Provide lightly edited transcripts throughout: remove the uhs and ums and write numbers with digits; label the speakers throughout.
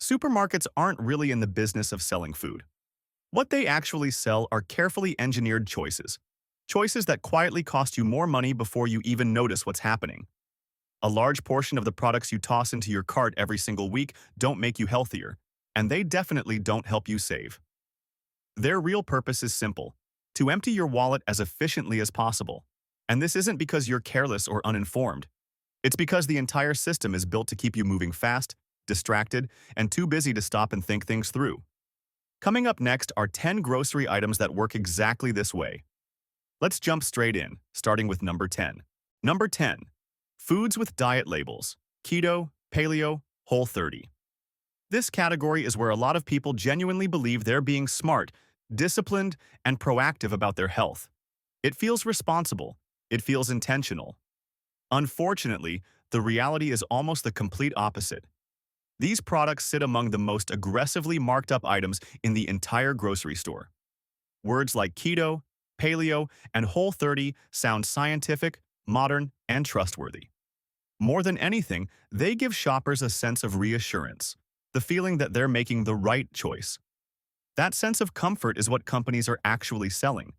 Speaker 1: Supermarkets aren't really in the business of selling food. What they actually sell are carefully engineered choices. Choices that quietly cost you more money before you even notice what's happening. A large portion of the products you toss into your cart every single week don't make you healthier, and they definitely don't help you save. Their real purpose is simple: to empty your wallet as efficiently as possible. And this isn't because you're careless or uninformed. It's because the entire system is built to keep you moving fast, distracted, and too busy to stop and think things through. Coming up next are 10 grocery items that work exactly this way. Let's jump straight in, starting with number 10. Number 10. Foods with diet labels: keto, paleo, whole 30. This category is where a lot of people genuinely believe they're being smart, disciplined, and proactive about their health. It feels responsible. It feels intentional. Unfortunately, the reality is almost the complete opposite. These products sit among the most aggressively marked up items in the entire grocery store. Words like keto, paleo, and whole 30 sound scientific, modern, and trustworthy. More than anything, they give shoppers a sense of reassurance, the feeling that they're making the right choice. That sense of comfort is what companies are actually selling.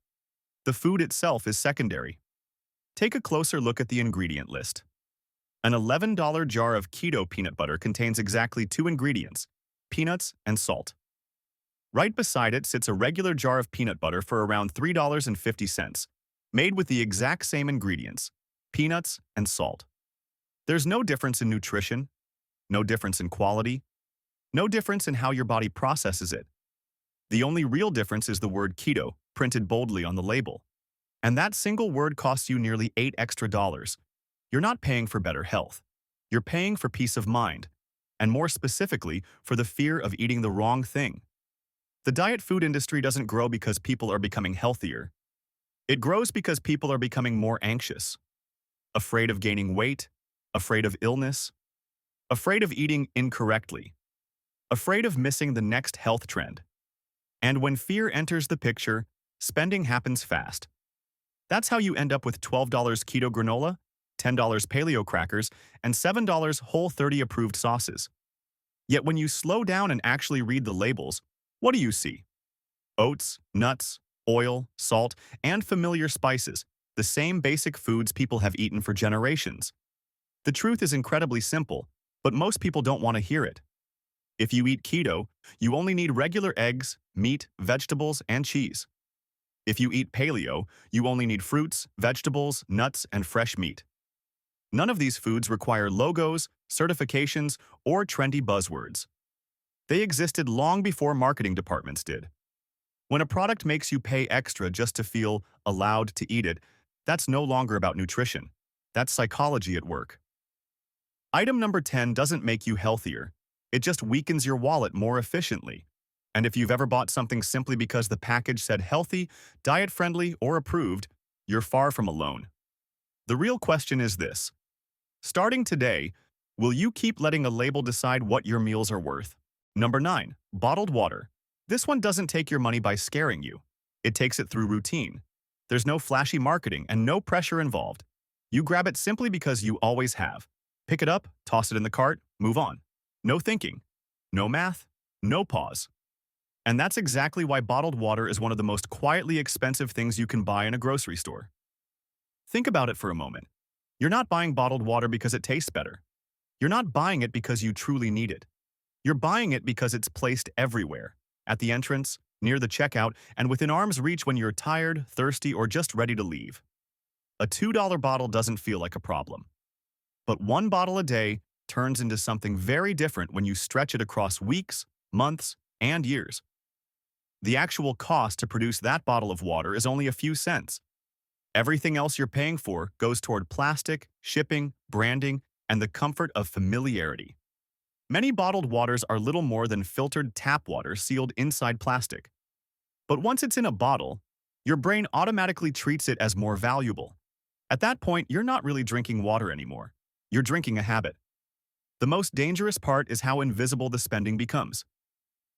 Speaker 1: The food itself is secondary. Take a closer look at the ingredient list. An $11 jar of keto peanut butter contains exactly two ingredients: peanuts and salt. Right beside it sits a regular jar of peanut butter for around $3.50, made with the exact same ingredients: peanuts and salt. There's no difference in nutrition, no difference in quality, no difference in how your body processes it. The only real difference is the word keto, printed boldly on the label. And that single word costs you nearly $8 extra. You're not paying for better health. You're paying for peace of mind, and more specifically, for the fear of eating the wrong thing. The diet food industry doesn't grow because people are becoming healthier. It grows because people are becoming more anxious, afraid of gaining weight, afraid of illness, afraid of eating incorrectly, afraid of missing the next health trend. And when fear enters the picture, spending happens fast. That's how you end up with $12 keto granola, $10 paleo crackers, and $7 whole 30 approved sauces. Yet when you slow down and actually read the labels, what do you see? Oats, nuts, oil, salt, and familiar spices, the same basic foods people have eaten for generations. The truth is incredibly simple, but most people don't want to hear it. If you eat keto, you only need regular eggs, meat, vegetables, and cheese. If you eat paleo, you only need fruits, vegetables, nuts, and fresh meat. None of these foods require logos, certifications, or trendy buzzwords. They existed long before marketing departments did. When a product makes you pay extra just to feel allowed to eat it, that's no longer about nutrition. That's psychology at work. Item number 10 doesn't make you healthier. It just weakens your wallet more efficiently. And if you've ever bought something simply because the package said healthy, diet-friendly, or approved, you're far from alone. The real question is this: starting today, will you keep letting a label decide what your meals are worth? Number 9. Bottled water. This one doesn't take your money by scaring you. It takes it through routine. There's no flashy marketing and no pressure involved. You grab it simply because you always have. Pick it up, toss it in the cart, move on. No thinking, no math, no pause. And that's exactly why bottled water is one of the most quietly expensive things you can buy in a grocery store. Think about it for a moment. You're not buying bottled water because it tastes better. You're not buying it because you truly need it. You're buying it because it's placed everywhere: at the entrance, near the checkout, and within arm's reach when you're tired, thirsty, or just ready to leave. A $2 bottle doesn't feel like a problem. But one bottle a day turns into something very different when you stretch it across weeks, months, and years. The actual cost to produce that bottle of water is only a few cents. Everything else you're paying for goes toward plastic, shipping, branding, and the comfort of familiarity. Many bottled waters are little more than filtered tap water sealed inside plastic. But once it's in a bottle, your brain automatically treats it as more valuable. At that point, you're not really drinking water anymore. You're drinking a habit. The most dangerous part is how invisible the spending becomes.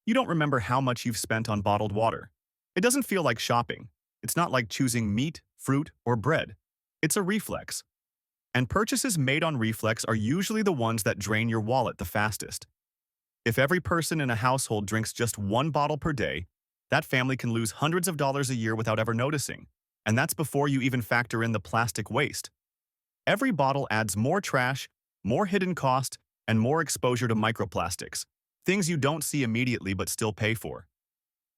Speaker 1: You don't remember how much you've spent on bottled water. It doesn't feel like shopping. It's not like choosing meat, fruit, or bread. It's a reflex. And purchases made on reflex are usually the ones that drain your wallet the fastest. If every person in a household drinks just one bottle per day, that family can lose hundreds of dollars a year without ever noticing. And that's before you even factor in the plastic waste. Every bottle adds more trash, more hidden cost, and more exposure to microplastics, things you don't see immediately but still pay for.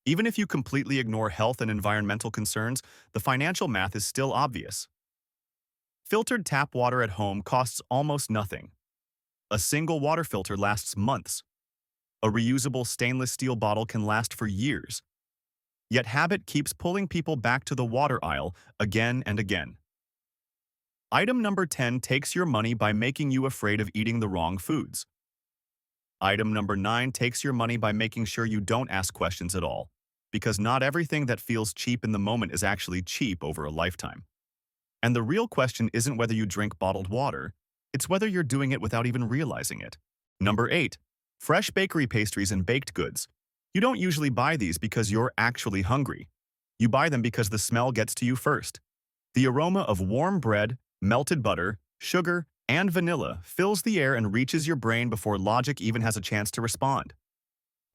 Speaker 1: Even if you completely ignore health and environmental concerns, the financial math is still obvious. Filtered tap water at home costs almost nothing. A single water filter lasts months. A reusable stainless steel bottle can last for years. Yet habit keeps pulling people back to the water aisle again and again. Item number 10 takes your money by making you afraid of eating the wrong foods. Item number 9 takes your money by making sure you don't ask questions at all, because not everything that feels cheap in the moment is actually cheap over a lifetime. And the real question isn't whether you drink bottled water, it's whether you're doing it without even realizing it. Number 8. Fresh bakery pastries and baked goods. You don't usually buy these because you're actually hungry. You buy them because the smell gets to you first. The aroma of warm bread, melted butter, sugar, and vanilla fills the air and reaches your brain before logic even has a chance to respond.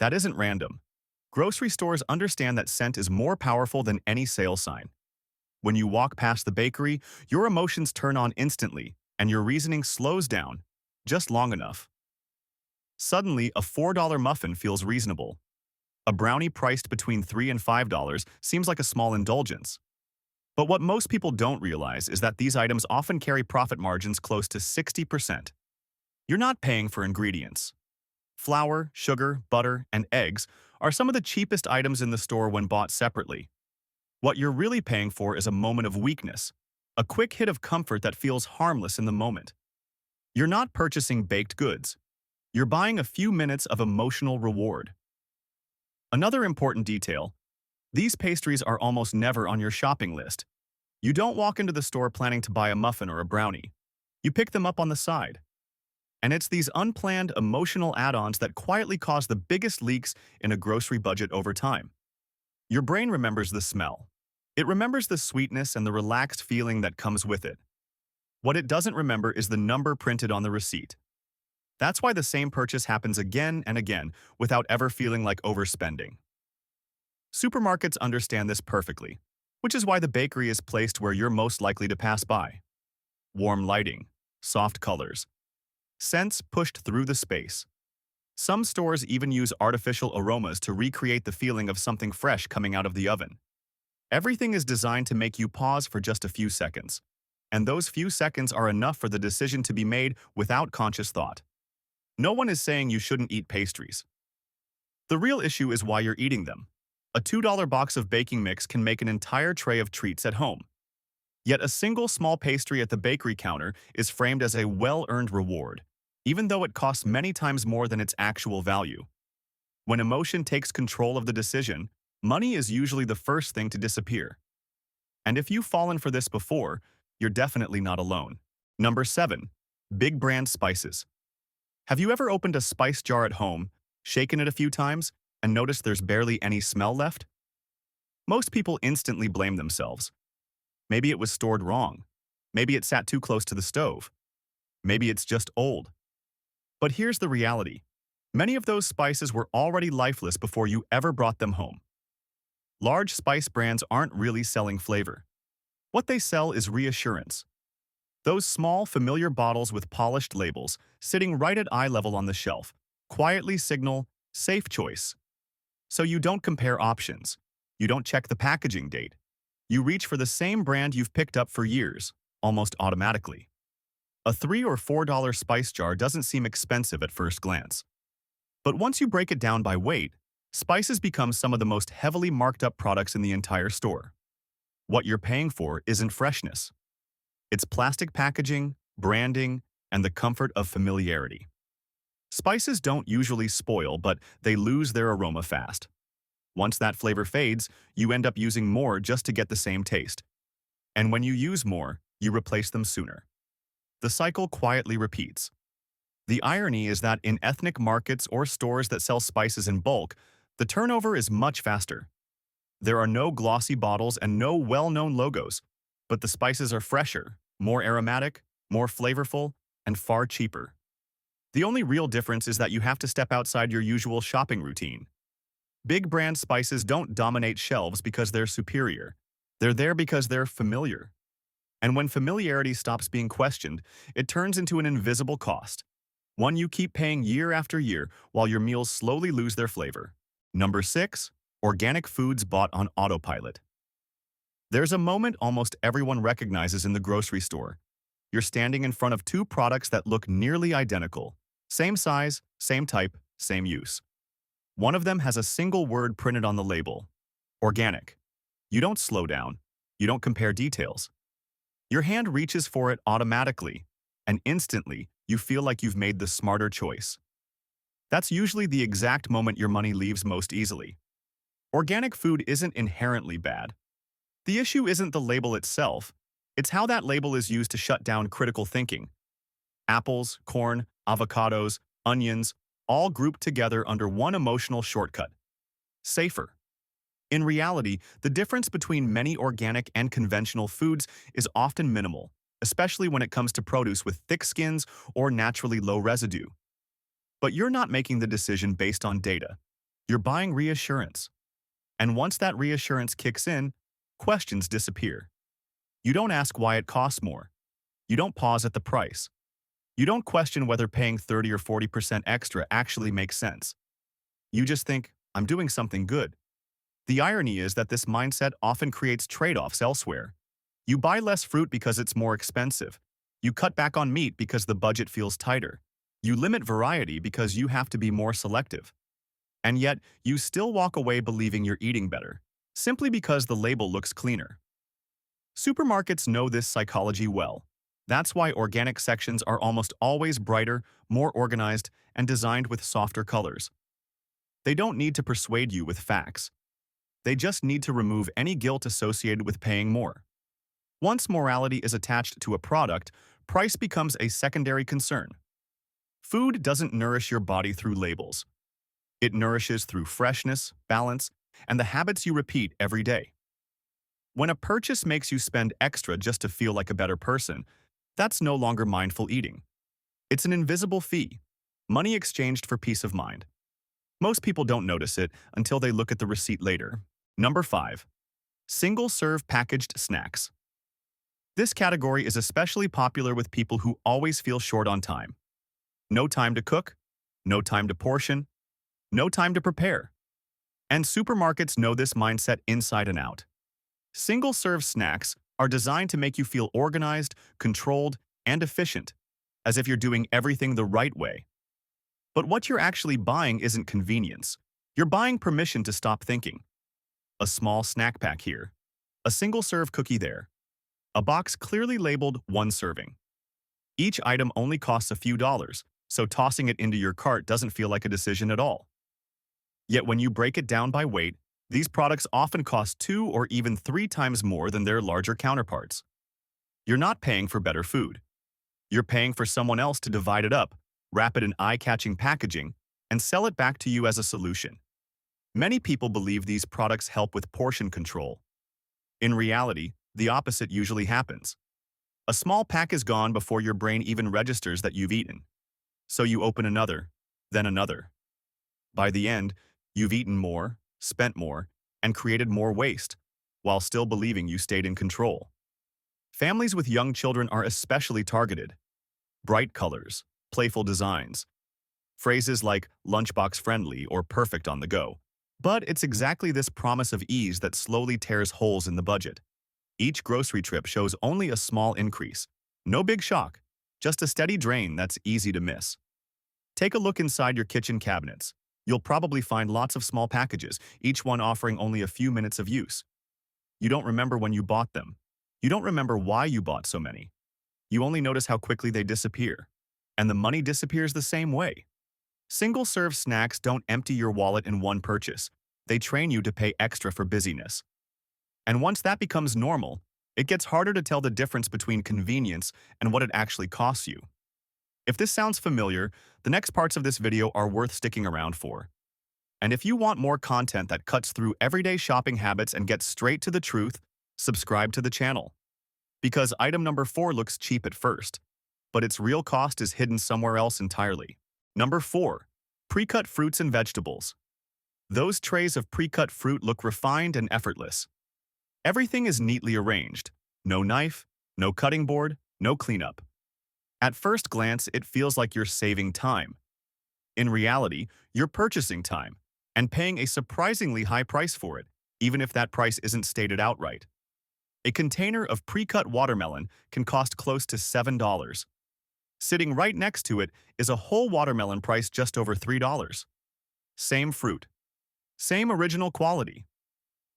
Speaker 1: That isn't random. Grocery stores understand that scent is more powerful than any sale sign. When you walk past the bakery, your emotions turn on instantly, and your reasoning slows down, just long enough. Suddenly, a $4 muffin feels reasonable. A brownie priced between $3 and $5 seems like a small indulgence. But what most people don't realize is that these items often carry profit margins close to 60%. You're not paying for ingredients. Flour, sugar, butter, and eggs are some of the cheapest items in the store when bought separately. What you're really paying for is a moment of weakness, a quick hit of comfort that feels harmless in the moment. You're not purchasing baked goods. You're buying a few minutes of emotional reward. Another important detail: these pastries are almost never on your shopping list. You don't walk into the store planning to buy a muffin or a brownie. You pick them up on the side. And it's these unplanned emotional add-ons that quietly cause the biggest leaks in a grocery budget over time. Your brain remembers the smell. It remembers the sweetness and the relaxed feeling that comes with it. What it doesn't remember is the number printed on the receipt. That's why the same purchase happens again and again without ever feeling like overspending. Supermarkets understand this perfectly, which is why the bakery is placed where you're most likely to pass by. Warm lighting, soft colors, scents pushed through the space. Some stores even use artificial aromas to recreate the feeling of something fresh coming out of the oven. Everything is designed to make you pause for just a few seconds, and those few seconds are enough for the decision to be made without conscious thought. No one is saying you shouldn't eat pastries. The real issue is why you're eating them. A $2 box of baking mix can make an entire tray of treats at home. Yet a single small pastry at the bakery counter is framed as a well-earned reward, even though it costs many times more than its actual value. When emotion takes control of the decision, money is usually the first thing to disappear. And if you've fallen for this before, you're definitely not alone. Number 7. Big brand spices. Have you ever opened a spice jar at home, shaken it a few times, and noticed there's barely any smell left? Most people instantly blame themselves. Maybe it was stored wrong. Maybe it sat too close to the stove. Maybe it's just old. But here's the reality. Many of those spices were already lifeless before you ever brought them home. Large spice brands aren't really selling flavor. What they sell is reassurance. Those small, familiar bottles with polished labels, sitting right at eye level on the shelf, quietly signal, safe choice. So you don't compare options. You don't check the packaging date. You reach for the same brand you've picked up for years, almost automatically. A $3 or $4 spice jar doesn't seem expensive at first glance. But once you break it down by weight, spices become some of the most heavily marked up products in the entire store. What you're paying for isn't freshness. It's plastic packaging, branding, and the comfort of familiarity. Spices don't usually spoil, but they lose their aroma fast. Once that flavor fades, you end up using more just to get the same taste. And when you use more, you replace them sooner. The cycle quietly repeats. The irony is that in ethnic markets or stores that sell spices in bulk, the turnover is much faster. There are no glossy bottles and no well-known logos, but the spices are fresher, more aromatic, more flavorful, and far cheaper. The only real difference is that you have to step outside your usual shopping routine. Big brand spices don't dominate shelves because they're superior. They're there because they're familiar. And when familiarity stops being questioned, it turns into an invisible cost, one you keep paying year after year while your meals slowly lose their flavor. Number 6. Organic foods bought on autopilot. There's a moment almost everyone recognizes in the grocery store. You're standing in front of two products that look nearly identical. Same size, same type, same use. One of them has a single word printed on the label: organic. You don't slow down. You don't compare details. Your hand reaches for it automatically, and instantly, you feel like you've made the smarter choice. That's usually the exact moment your money leaves most easily. Organic food isn't inherently bad. The issue isn't the label itself, it's how that label is used to shut down critical thinking. Apples, corn, avocados, onions, all grouped together under one emotional shortcut: safer. In reality, the difference between many organic and conventional foods is often minimal, especially when it comes to produce with thick skins or naturally low residue. But you're not making the decision based on data. You're buying reassurance. And once that reassurance kicks in, questions disappear. You don't ask why it costs more. You don't pause at the price. You don't question whether paying 30 or 40% extra actually makes sense. You just think, I'm doing something good. The irony is that this mindset often creates trade-offs elsewhere. You buy less fruit because it's more expensive. You cut back on meat because the budget feels tighter. You limit variety because you have to be more selective. And yet, you still walk away believing you're eating better, simply because the label looks cleaner. Supermarkets know this psychology well. That's why organic sections are almost always brighter, more organized, and designed with softer colors. They don't need to persuade you with facts. They just need to remove any guilt associated with paying more. Once morality is attached to a product, price becomes a secondary concern. Food doesn't nourish your body through labels. It nourishes through freshness, balance, and the habits you repeat every day. When a purchase makes you spend extra just to feel like a better person, that's no longer mindful eating. It's an invisible fee, money exchanged for peace of mind. Most people don't notice it until they look at the receipt later. Number 5. Single-serve packaged snacks. This category is especially popular with people who always feel short on time. No time to cook, no time to portion, no time to prepare. And supermarkets know this mindset inside and out. Single-serve snacks are designed to make you feel organized, controlled, and efficient, as if you're doing everything the right way. But what you're actually buying isn't convenience. You're buying permission to stop thinking. A small snack pack here, a single-serve cookie there, a box clearly labeled one serving. Each item only costs a few dollars, so tossing it into your cart doesn't feel like a decision at all. Yet when you break it down by weight, these products often cost 2 or even 3 times more than their larger counterparts. You're not paying for better food. You're paying for someone else to divide it up, wrap it in eye-catching packaging, and sell it back to you as a solution. Many people believe these products help with portion control. In reality, the opposite usually happens. A small pack is gone before your brain even registers that you've eaten. So you open another, then another. By the end, you've eaten more, spent more, and created more waste, while still believing you stayed in control. Families with young children are especially targeted. Bright colors, playful designs, phrases like lunchbox friendly or perfect on the go. But it's exactly this promise of ease that slowly tears holes in the budget. Each grocery trip shows only a small increase. No big shock, just a steady drain that's easy to miss. Take a look inside your kitchen cabinets. You'll probably find lots of small packages, each one offering only a few minutes of use. You don't remember when you bought them. You don't remember why you bought so many. You only notice how quickly they disappear. And the money disappears the same way. Single-serve snacks don't empty your wallet in one purchase. They train you to pay extra for busyness. And once that becomes normal, it gets harder to tell the difference between convenience and what it actually costs you. If this sounds familiar, the next parts of this video are worth sticking around for. And if you want more content that cuts through everyday shopping habits and gets straight to the truth, subscribe to the channel. Because item number 4 looks cheap at first, but its real cost is hidden somewhere else entirely. Number 4. Pre-cut fruits and vegetables. Those trays of pre-cut fruit look refined and effortless. Everything is neatly arranged. No knife, no cutting board, no cleanup. At first glance, it feels like you're saving time. In reality, you're purchasing time and paying a surprisingly high price for it, even if that price isn't stated outright. A container of pre-cut watermelon can cost close to $7. Sitting right next to it is a whole watermelon priced just over $3. Same fruit. Same original quality.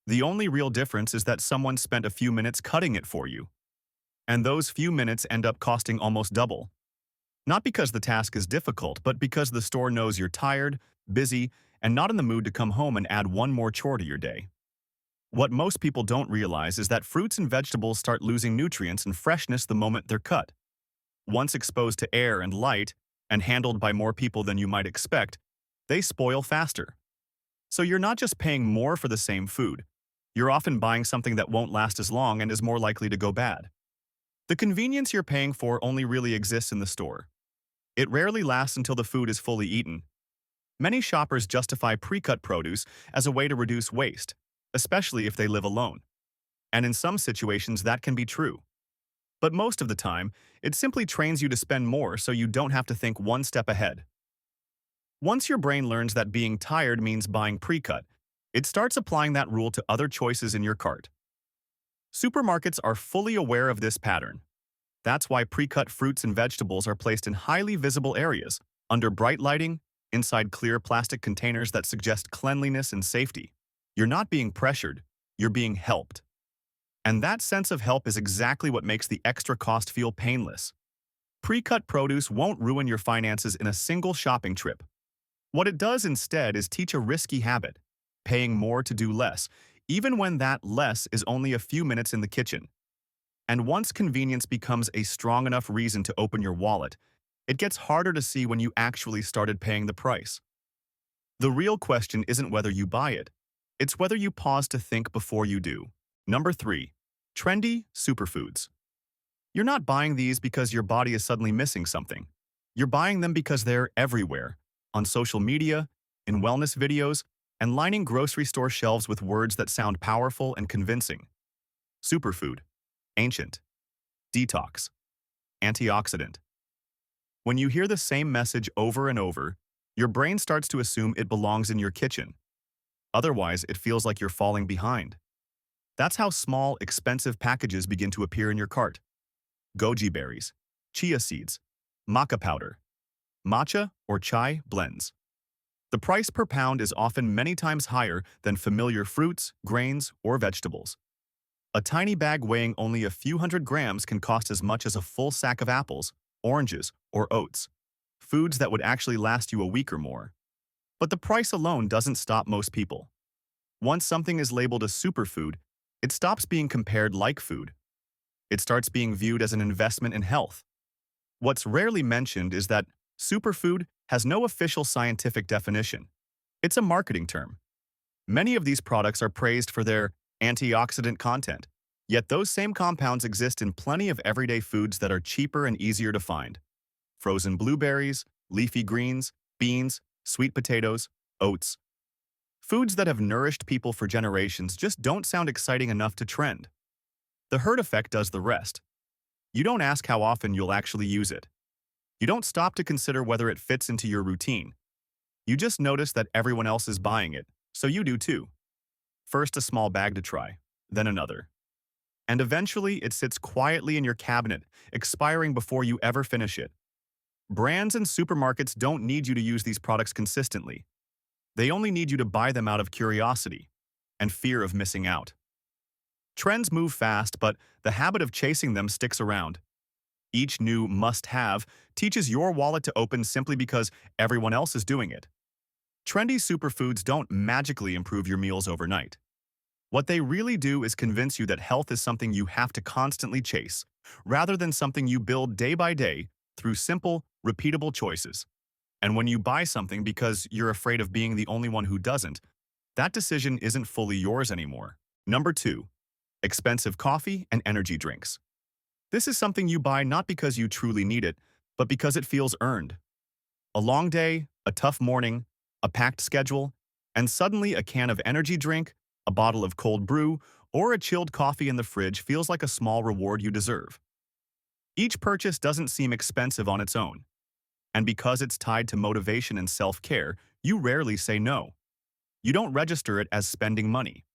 Speaker 1: The only real difference is that someone spent a few minutes cutting it for you. And those few minutes end up costing almost double. Not because the task is difficult, but because the store knows you're tired, busy, and not in the mood to come home and add one more chore to your day. What most people don't realize is that fruits and vegetables start losing nutrients and freshness the moment they're cut. Once exposed to air and light, and handled by more people than you might expect, they spoil faster. So you're not just paying more for the same food. You're often buying something that won't last as long and is more likely to go bad. The convenience you're paying for only really exists in the store. It rarely lasts until the food is fully eaten. Many shoppers justify pre-cut produce as a way to reduce waste, especially if they live alone. And in some situations that can be true. But most of the time, it simply trains you to spend more so you don't have to think one step ahead. Once your brain learns that being tired means buying pre-cut, it starts applying that rule to other choices in your cart. Supermarkets are fully aware of this pattern. That's why pre-cut fruits and vegetables are placed in highly visible areas, under bright lighting, inside clear plastic containers that suggest cleanliness and safety. You're not being pressured, you're being helped. And that sense of help is exactly what makes the extra cost feel painless. Pre-cut produce won't ruin your finances in a single shopping trip. What it does instead is teach a risky habit, paying more to do less, even when that less is only a few minutes in the kitchen. And once convenience becomes a strong enough reason to open your wallet, it gets harder to see when you actually started paying the price. The real question isn't whether you buy it, it's whether you pause to think before you do. Number 3. Trendy superfoods. You're not buying these because your body is suddenly missing something. You're buying them because they're everywhere, on social media, in wellness videos, and lining grocery store shelves with words that sound powerful and convincing. Superfood, ancient, detox, antioxidant. When you hear the same message over and over, your brain starts to assume it belongs in your kitchen. Otherwise, it feels like you're falling behind. That's how small, expensive packages begin to appear in your cart. Goji berries, chia seeds, maca powder, matcha or chai blends. The price per pound is often many times higher than familiar fruits, grains, or vegetables. A tiny bag weighing only a few hundred grams can cost as much as a full sack of apples, oranges, or oats, foods that would actually last you a week or more. But the price alone doesn't stop most people. Once something is labeled a superfood, it stops being compared like food. It starts being viewed as an investment in health. What's rarely mentioned is that superfood has no official scientific definition. It's a marketing term. Many of these products are praised for their antioxidant content, yet those same compounds exist in plenty of everyday foods that are cheaper and easier to find. Frozen blueberries, leafy greens, beans, sweet potatoes, oats. Foods that have nourished people for generations just don't sound exciting enough to trend. The herd effect does the rest. You don't ask how often you'll actually use it. You don't stop to consider whether it fits into your routine. You just notice that everyone else is buying it, so you do too. First a small bag to try, then another. And eventually it sits quietly in your cabinet, expiring before you ever finish it. Brands and supermarkets don't need you to use these products consistently. They only need you to buy them out of curiosity and fear of missing out. Trends move fast, but the habit of chasing them sticks around. Each new must-have teaches your wallet to open simply because everyone else is doing it. Trendy superfoods don't magically improve your meals overnight. What they really do is convince you that health is something you have to constantly chase, rather than something you build day by day through simple, repeatable choices. And when you buy something because you're afraid of being the only one who doesn't, that decision isn't fully yours anymore. Number 2. Expensive coffee and energy drinks. This is something you buy not because you truly need it, but because it feels earned. A long day, a tough morning, a packed schedule, and suddenly a can of energy drink, a bottle of cold brew, or a chilled coffee in the fridge feels like a small reward you deserve. Each purchase doesn't seem expensive on its own, and because it's tied to motivation and self-care, you rarely say no. You don't register it as spending money.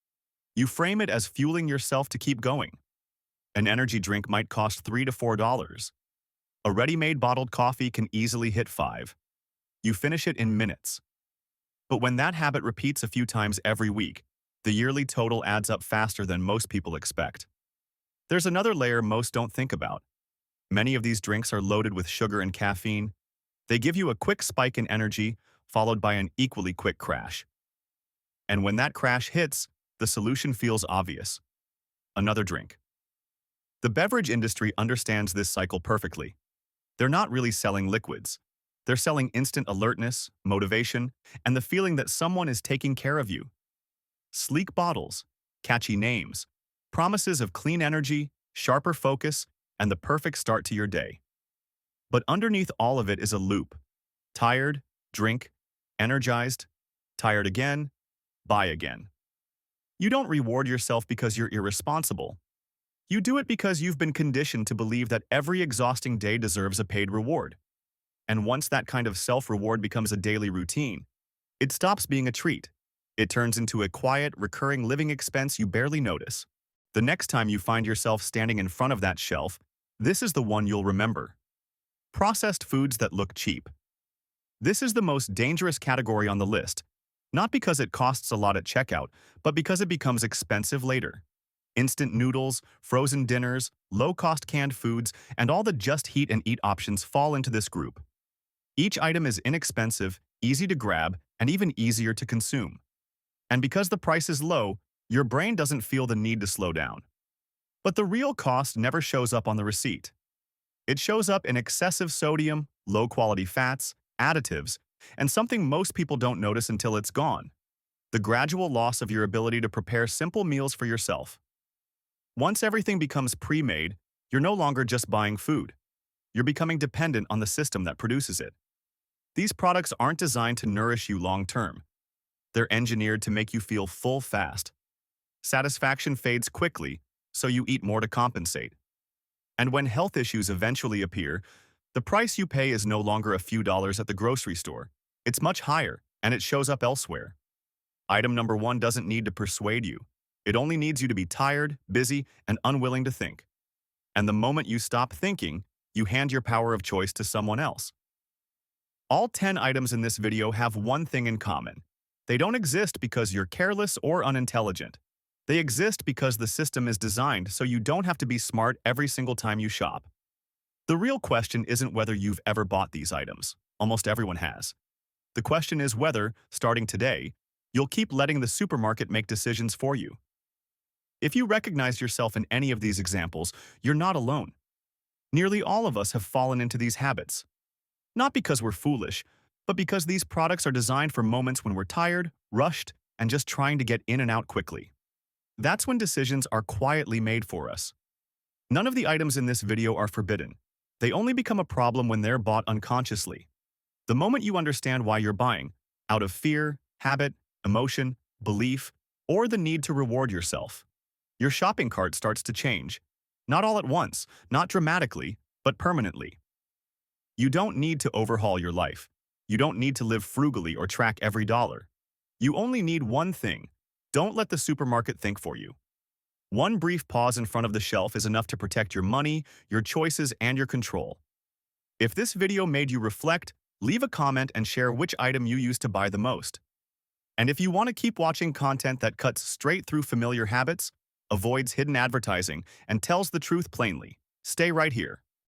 Speaker 1: You frame it as fueling yourself to keep going. An energy drink might cost $3 to $4. A ready-made bottled coffee can easily hit 5. You finish it in minutes. But when that habit repeats a few times every week, the yearly total adds up faster than most people expect. There's another layer most don't think about. Many of these drinks are loaded with sugar and caffeine. They give you a quick spike in energy, followed by an equally quick crash. And when that crash hits, the solution feels obvious. Another drink. The beverage industry understands this cycle perfectly. They're not really selling liquids. They're selling instant alertness, motivation, and the feeling that someone is taking care of you. Sleek bottles, catchy names, promises of clean energy, sharper focus, and the perfect start to your day. But underneath all of it is a loop. Tired, drink, energized, tired again, buy again. You don't reward yourself because you're irresponsible. You do it because you've been conditioned to believe that every exhausting day deserves a paid reward. And once that kind of self-reward becomes a daily routine, it stops being a treat. It turns into a quiet, recurring living expense you barely notice. The next time you find yourself standing in front of that shelf, this is the one you'll remember. Processed foods that look cheap. This is the most dangerous category on the list, not because it costs a lot at checkout, but because it becomes expensive later. Instant noodles, frozen dinners, low-cost canned foods, and all the just heat and eat options fall into this group. Each item is inexpensive, easy to grab, and even easier to consume. And because the price is low, your brain doesn't feel the need to slow down. But the real cost never shows up on the receipt. It shows up in excessive sodium, low-quality fats, additives, and something most people don't notice until it's gone: the gradual loss of your ability to prepare simple meals for yourself. Once everything becomes pre-made, you're no longer just buying food. You're becoming dependent on the system that produces it. These products aren't designed to nourish you long-term. They're engineered to make you feel full fast. Satisfaction fades quickly, so you eat more to compensate. And when health issues eventually appear, the price you pay is no longer a few dollars at the grocery store. It's much higher, and it shows up elsewhere. Item number 1 doesn't need to persuade you. It only needs you to be tired, busy, and unwilling to think. And the moment you stop thinking, you hand your power of choice to someone else. All 10 items in this video have one thing in common. They don't exist because you're careless or unintelligent. They exist because the system is designed so you don't have to be smart every single time you shop. The real question isn't whether you've ever bought these items. Almost everyone has. The question is whether, starting today, you'll keep letting the supermarket make decisions for you. If you recognize yourself in any of these examples, you're not alone. Nearly all of us have fallen into these habits. Not because we're foolish, but because these products are designed for moments when we're tired, rushed, and just trying to get in and out quickly. That's when decisions are quietly made for us. None of the items in this video are forbidden. They only become a problem when they're bought unconsciously. The moment you understand why you're buying, out of fear, habit, emotion, belief, or the need to reward yourself, your shopping cart starts to change. Not all at once, not dramatically, but permanently. You don't need to overhaul your life. You don't need to live frugally or track every dollar. You only need one thing. Don't let the supermarket think for you. One brief pause in front of the shelf is enough to protect your money, your choices, and your control. If this video made you reflect, leave a comment and share which item you used to buy the most. And if you want to keep watching content that cuts straight through familiar habits, avoids hidden advertising, and tells the truth plainly, stay right here.